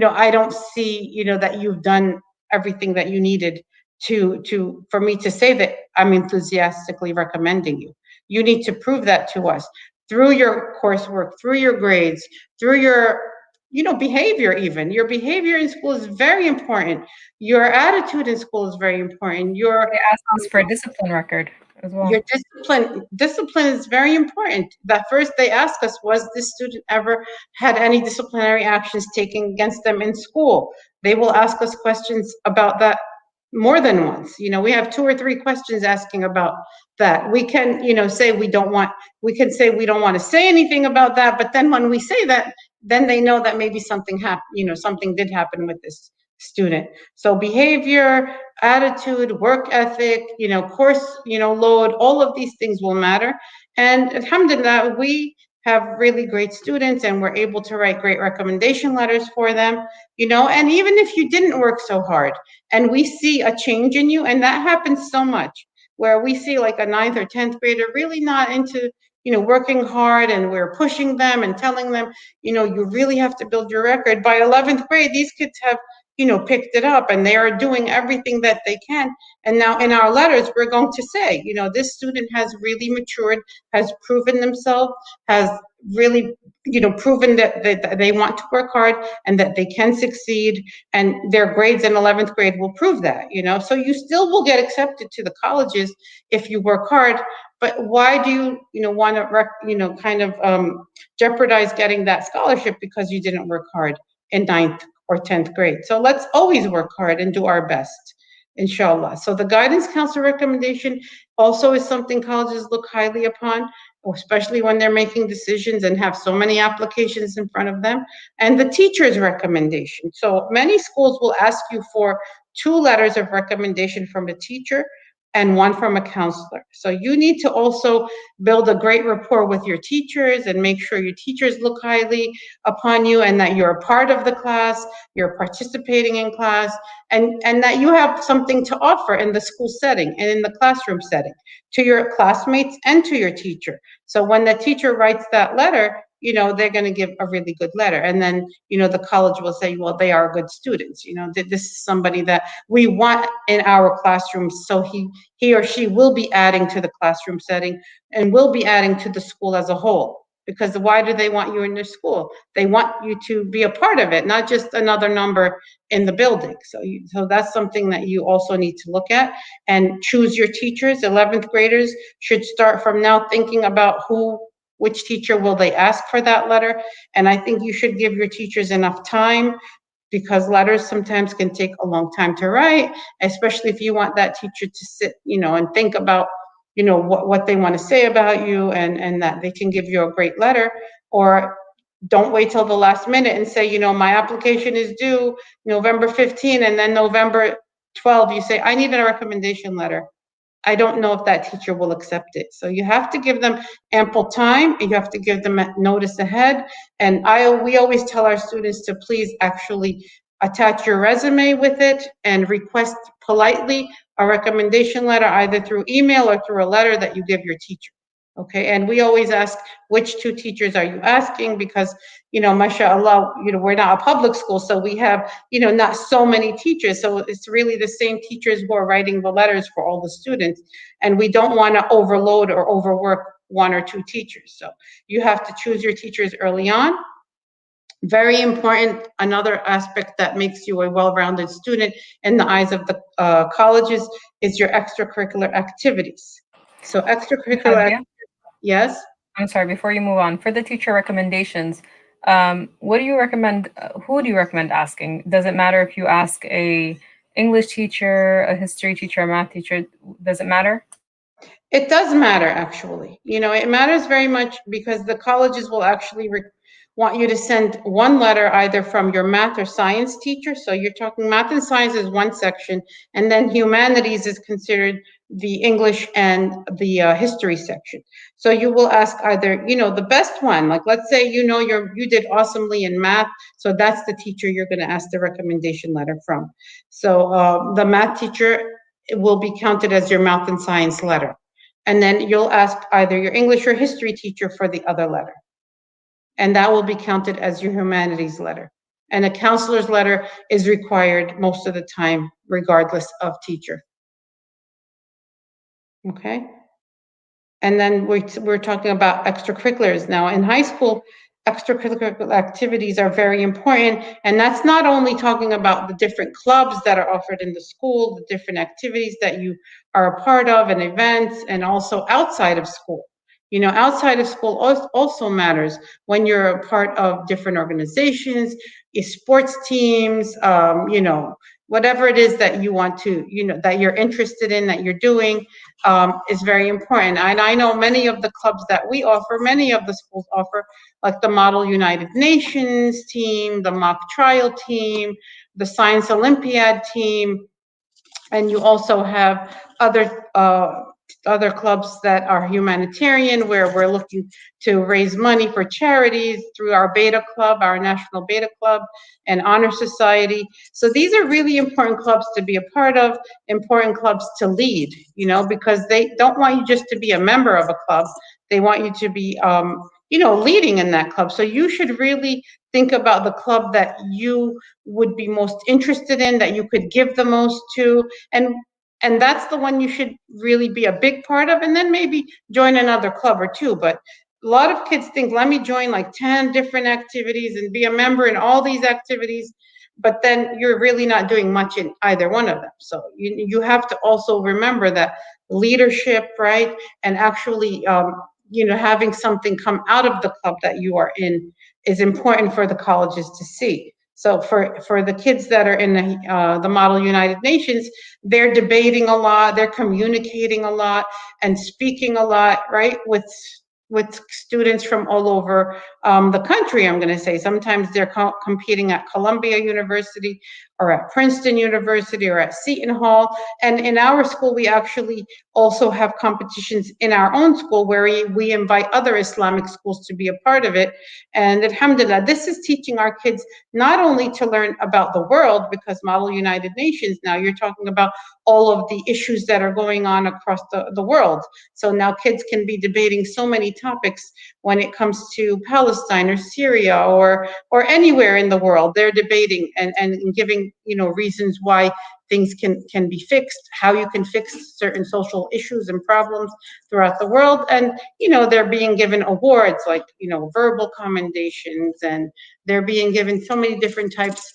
I don't see that you've done everything that you needed for me to say that I'm enthusiastically recommending you. You need to prove that to us through your coursework, through your grades, through your behavior. Even your behavior in school is very important. Your attitude in school is very important. They ask us for a discipline record as well. Your discipline is very important. That first they ask us, was this student ever had any disciplinary actions taken against them in school? They will ask us questions about that more than once. We have 2 or 3 questions asking about that. We can, say we don't want to say anything about that, but then when we say that, then they know that maybe something happened, something did happen with this student. So behavior, attitude, work ethic, course, load, all of these things will matter. And alhamdulillah, we have really great students and we're able to write great recommendation letters for them, and even if you didn't work so hard and we see a change in you, and that happens so much, where we see like a 9th or 10th grader really not into working hard, and we're pushing them and telling them, you really have to build your record. By 11th grade, these kids have, picked it up, and they are doing everything that they can. And now in our letters, we're going to say, this student has really matured, has proven themselves, has really, proven that they want to work hard and that they can succeed, and their grades in 11th grade will prove that, So you still will get accepted to the colleges if you work hard, but why do you, want to, kind of jeopardize getting that scholarship because you didn't work hard in 9th or 10th grade? So let's always work hard and do our best, inshallah. So the guidance counselor recommendation also is something colleges look highly upon, especially when they're making decisions and have so many applications in front of them. And the teacher's recommendation. So many schools will ask you for 2 letters of recommendation from a teacher and 1 from a counselor. So you need to also build a great rapport with your teachers and make sure your teachers look highly upon you, and that you're a part of the class, you're participating in class, and that you have something to offer in the school setting and in the classroom setting to your classmates and to your teacher. So when the teacher writes that letter, they're going to give a really good letter. And then, the college will say, well, they are good students. This is somebody that we want in our classrooms. So he or she will be adding to the classroom setting and will be adding to the school as a whole. Because why do they want you in their school? They want you to be a part of it, not just another number in the building. So that's something that you also need to look at and choose your teachers. 11th graders should start from now thinking about which teacher will they ask for that letter. And I think you should give your teachers enough time, because letters sometimes can take a long time to write, especially if you want that teacher to sit, and think about, what they want to say about you, and that they can give you a great letter. Or don't wait till the last minute and say, my application is due November 15, and then November 12, you say, I need a recommendation letter. I don't know if that teacher will accept it. So you have to give them ample time, and you have to give them notice ahead. And we always tell our students to please actually attach your resume with it and request politely a recommendation letter, either through email or through a letter that you give your teacher. Okay, and we always ask, which 2 teachers are you asking? Because, mashallah, we're not a public school, so we have, not so many teachers. So it's really the same teachers who are writing the letters for all the students. And we don't want to overload or overwork 1 or 2 teachers. So you have to choose your teachers early on. Very important, another aspect that makes you a well-rounded student in the eyes of the colleges is your extracurricular activities. So extracurricular. Yes. I'm sorry, before you move on, for the teacher recommendations, what do you recommend? Who do you recommend asking? Does it matter if you ask a English teacher, a history teacher, a math teacher? Does it matter? It does matter, actually. It matters very much, because the colleges will actually want you to send 1 letter either from your math or science teacher. So you're talking math and science is 1 section, and then humanities is considered the English and the history section. So you will ask either, the best one, like let's say, you did awesomely in math. So that's the teacher you're going to ask the recommendation letter from. So the math teacher will be counted as your math and science letter. And then you'll ask either your English or history teacher for the other letter. And that will be counted as your humanities letter. And a counselor's letter is required most of the time, regardless of teacher. Okay? And then we're talking about extracurriculars now. In high school, extracurricular activities are very important. And that's not only talking about the different clubs that are offered in the school, the different activities that you are a part of and events, and also outside of school. Outside of school also matters when you're a part of different organizations, sports teams, whatever it is that you want to, that you're interested in, that you're doing, is very important. And I know many of the clubs that we offer, many of the schools offer, like the Model United Nations team, the mock trial team, the Science Olympiad team, and you also have other clubs that are humanitarian, where we're looking to raise money for charities through our Beta Club, our National Beta Club, and Honor Society. So these are really important clubs to be a part of, important clubs to lead, because they don't want you just to be a member of a club. They want you to be, leading in that club. So you should really think about the club that you would be most interested in, that you could give the most to, and that's the one you should really be a big part of, and then maybe join another club or two. But a lot of kids think, let me join like 10 different activities and be a member in all these activities, but then you're really not doing much in either one of them. So you have to also remember that leadership, right? And actually, having something come out of the club that you are in is important for the colleges to see. So for the kids that are in the Model United Nations, they're debating a lot, they're communicating a lot, and speaking a lot, right? With students from all over the country, I'm going to say. Sometimes they're competing at Columbia University or at Princeton University or at Seton Hall. And in our school, we actually also have competitions in our own school where we invite other Islamic schools to be a part of it. And alhamdulillah, this is teaching our kids not only to learn about the world, because Model United Nations, now you're talking about all of the issues that are going on across the world. So now kids can be debating so many topics when it comes to Palestine or Syria or anywhere in the world. They're debating and giving, reasons why things can be fixed, how you can fix certain social issues and problems throughout the world. And, they're being given awards like, verbal commendations, and they're being given so many different types,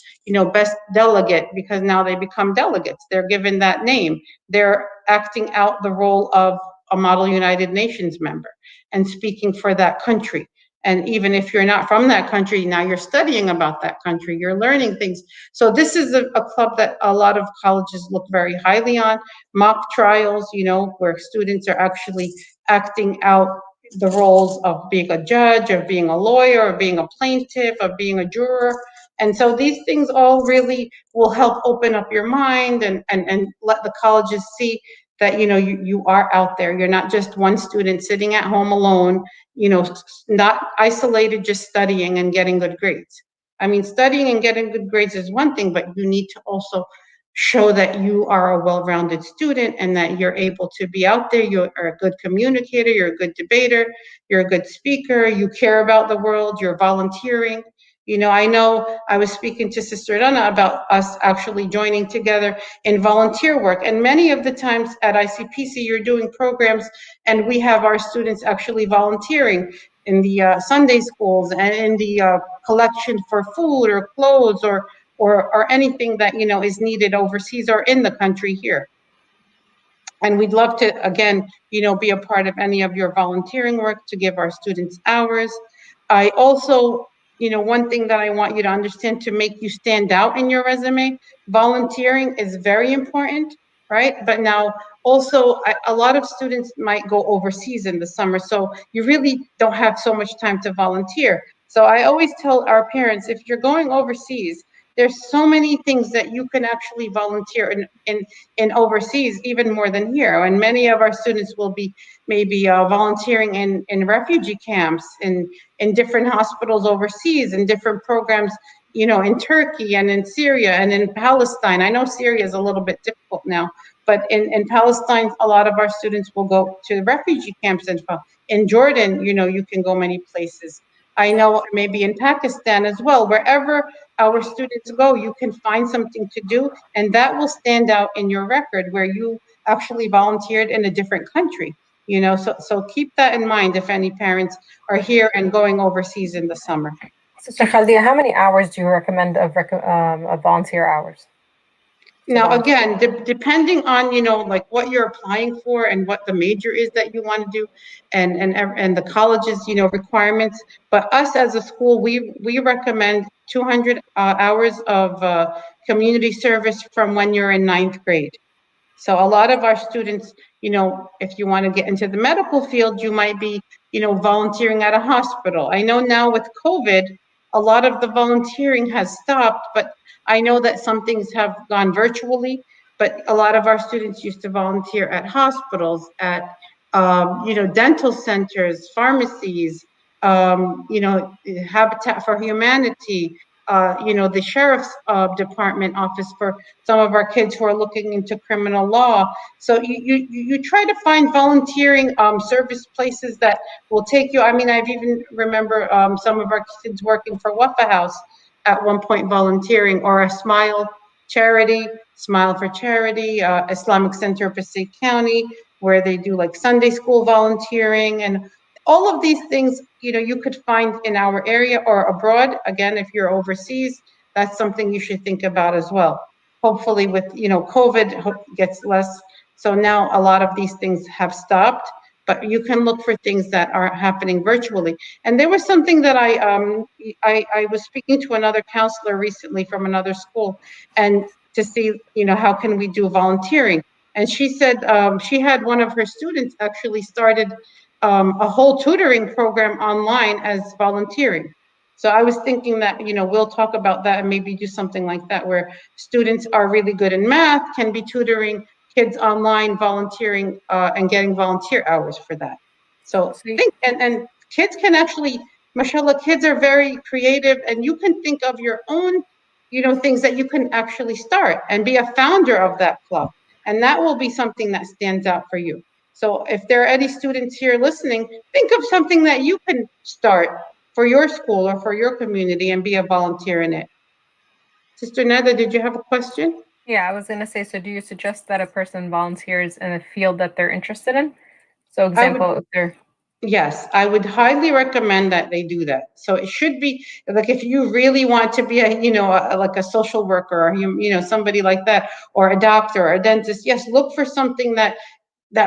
best delegate, because now they become delegates. They're given that name. They're acting out the role of a Model United Nations member and speaking for that country. And even if you're not from that country, now you're studying about that country, you're learning things. So this is a club that a lot of colleges look very highly on. Mock trials, where students are actually acting out the roles of being a judge, of being a lawyer, of being a plaintiff, of being a juror. And so these things all really will help open up your mind and let the colleges see that, you are out there. You're not just one student sitting at home alone, not isolated, just studying and getting good grades. I mean, studying and getting good grades is one thing, but you need to also show that you are a well-rounded student and that you're able to be out there. You are a good communicator, you're a good debater, you're a good speaker, you care about the world, you're volunteering. I know I was speaking to Sister Rana about us actually joining together in volunteer work. And many of the times at ICPC, you're doing programs, and we have our students actually volunteering in the Sunday schools and in the collection for food or clothes or anything that, is needed overseas or in the country here. And we'd love to, again, be a part of any of your volunteering work to give our students hours. I also, one thing that I want you to understand to make you stand out in your resume, volunteering is very important, right? But now also a lot of students might go overseas in the summer, so you really don't have so much time to volunteer. So I always tell our parents, if you're going overseas, there's so many things that you can actually volunteer in overseas, even more than here. And many of our students will be maybe volunteering in refugee camps, in different hospitals overseas, in different programs, in Turkey and in Syria and in Palestine. I know Syria is a little bit difficult now, but in Palestine, a lot of our students will go to refugee camps. In Jordan, you can go many places. I know maybe in Pakistan as well. Wherever our students go, you can find something to do, and that will stand out in your record where you actually volunteered in a different country. So keep that in mind if any parents are here and going overseas in the summer. Sister Khaldia, how many hours do you recommend of volunteer hours? Now, again, depending on, like what you're applying for and what the major is that you want to do and the college's, requirements. But us as a school, we recommend 200 hours of community service from when you're in 9th grade. So a lot of our students, if you want to get into the medical field, you might be, volunteering at a hospital. I know now with COVID, a lot of the volunteering has stopped, but I know that some things have gone virtually, but a lot of our students used to volunteer at hospitals, at, dental centers, pharmacies, Habitat for Humanity, the sheriff's department office for some of our kids who are looking into criminal law. So you try to find volunteering service places that will take you. I mean, I've even remember some of our kids working for Wafa House at one point volunteering, or a Smile for Charity, Islamic Center of Passaic County, where they do like Sunday school volunteering, and all of these things, you could find in our area or abroad. Again, if you're overseas, that's something you should think about as well. Hopefully with, COVID gets less. So now a lot of these things have stopped, but you can look for things that are happening virtually. And there was something that I was speaking to another counselor recently from another school, and to see, how can we do volunteering? And she said she had one of her students actually started a whole tutoring program online as volunteering. So I was thinking that, we'll talk about that and maybe do something like that, where students are really good in math, can be tutoring kids online, volunteering, and getting volunteer hours for that. So think, and kids can actually, mashallah, kids are very creative, and you can think of your own, things that you can actually start and be a founder of that club. And that will be something that stands out for you. So if there are any students here listening, think of something that you can start for your school or for your community and be a volunteer in it. Sister Neda, did you have a question? Yeah, I was going to say, so do you suggest that a person volunteers in a field that they're interested in? So example, if they're... Yes, I would highly recommend that they do that. So it should be like, if you really want to be like a social worker, or somebody like that, or a doctor or a dentist, yes, look for something that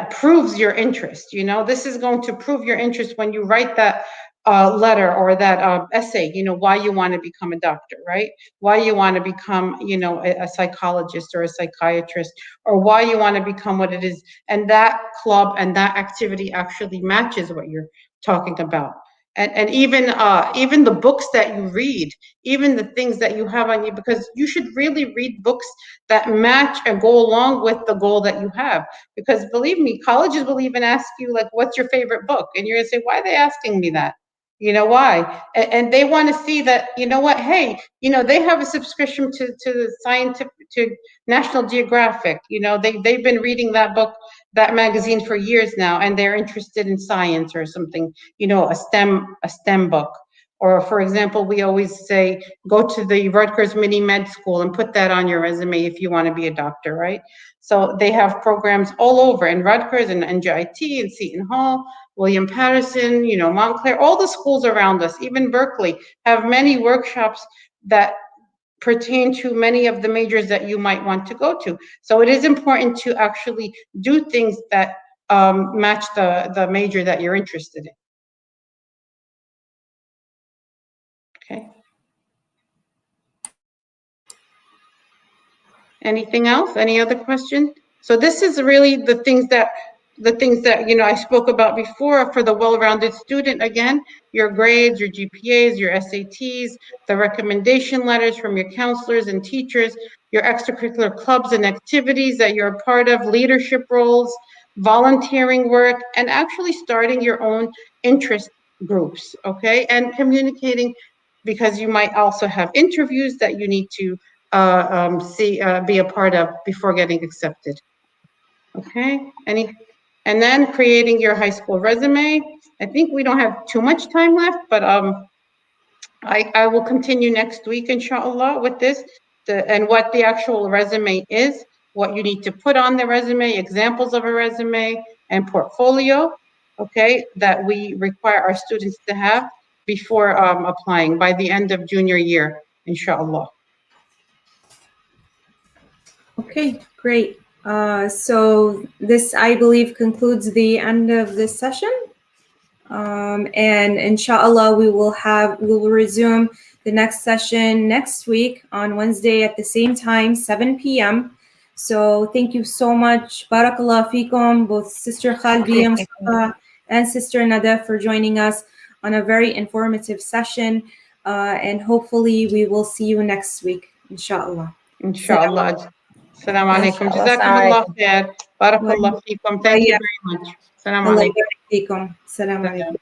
proves your interest. This is going to prove your interest when you write that letter or that essay, why you want to become a doctor, right? Why you want to become, a psychologist or a psychiatrist, or why you want to become what it is. And that club and that activity actually matches what you're talking about. And even the books that you read, even the things that you have on you, because you should really read books that match and go along with the goal that you have. Because believe me, colleges will even ask you, like, what's your favorite book? And you're gonna say, why are they asking me that? Why? And they want to see that, what, hey, they have a subscription to the to National Geographic. They've been reading that book, that magazine for years now, and they're interested in science or something, a STEM book. Or for example, we always say, go to the Rutgers Mini Med School and put that on your resume if you want to be a doctor, right? So they have programs all over in Rutgers and NJIT and Seton Hall, William Patterson, Montclair, all the schools around us, even Berkeley, have many workshops that pertain to many of the majors that you might want to go to. So it is important to actually do things that match the major that you're interested in. Okay. Anything else? Any other question? So this is really the things that I spoke about before for the well-rounded student. Again, your grades, your GPAs, your SATs, the recommendation letters from your counselors and teachers, your extracurricular clubs and activities that you're a part of, leadership roles, volunteering work, and actually starting your own interest groups, okay? And communicating, because you might also have interviews that you need to be a part of before getting accepted. Okay, and then creating your high school resume. I think we don't have too much time left, but I will continue next week, inshallah, with this, and what the actual resume is, what you need to put on the resume, examples of a resume, and portfolio, okay, that we require our students to have before applying by the end of junior year, inshallah. Okay, great. So this, I believe, concludes the end of this session. And inshallah, we will resume the next session next week on Wednesday at the same time, 7 p.m. So thank you so much. Barakallah fikum, both Sister Khaldia Mustafa and Sister Nada, for joining us on a very informative session. And hopefully we will see you next week, inshallah. Inshallah. Assalamu alaikum. Jazakumullah khair. Barakallah fikum. Thank you very much. Assalamu alaikum. Assalamu alaikum.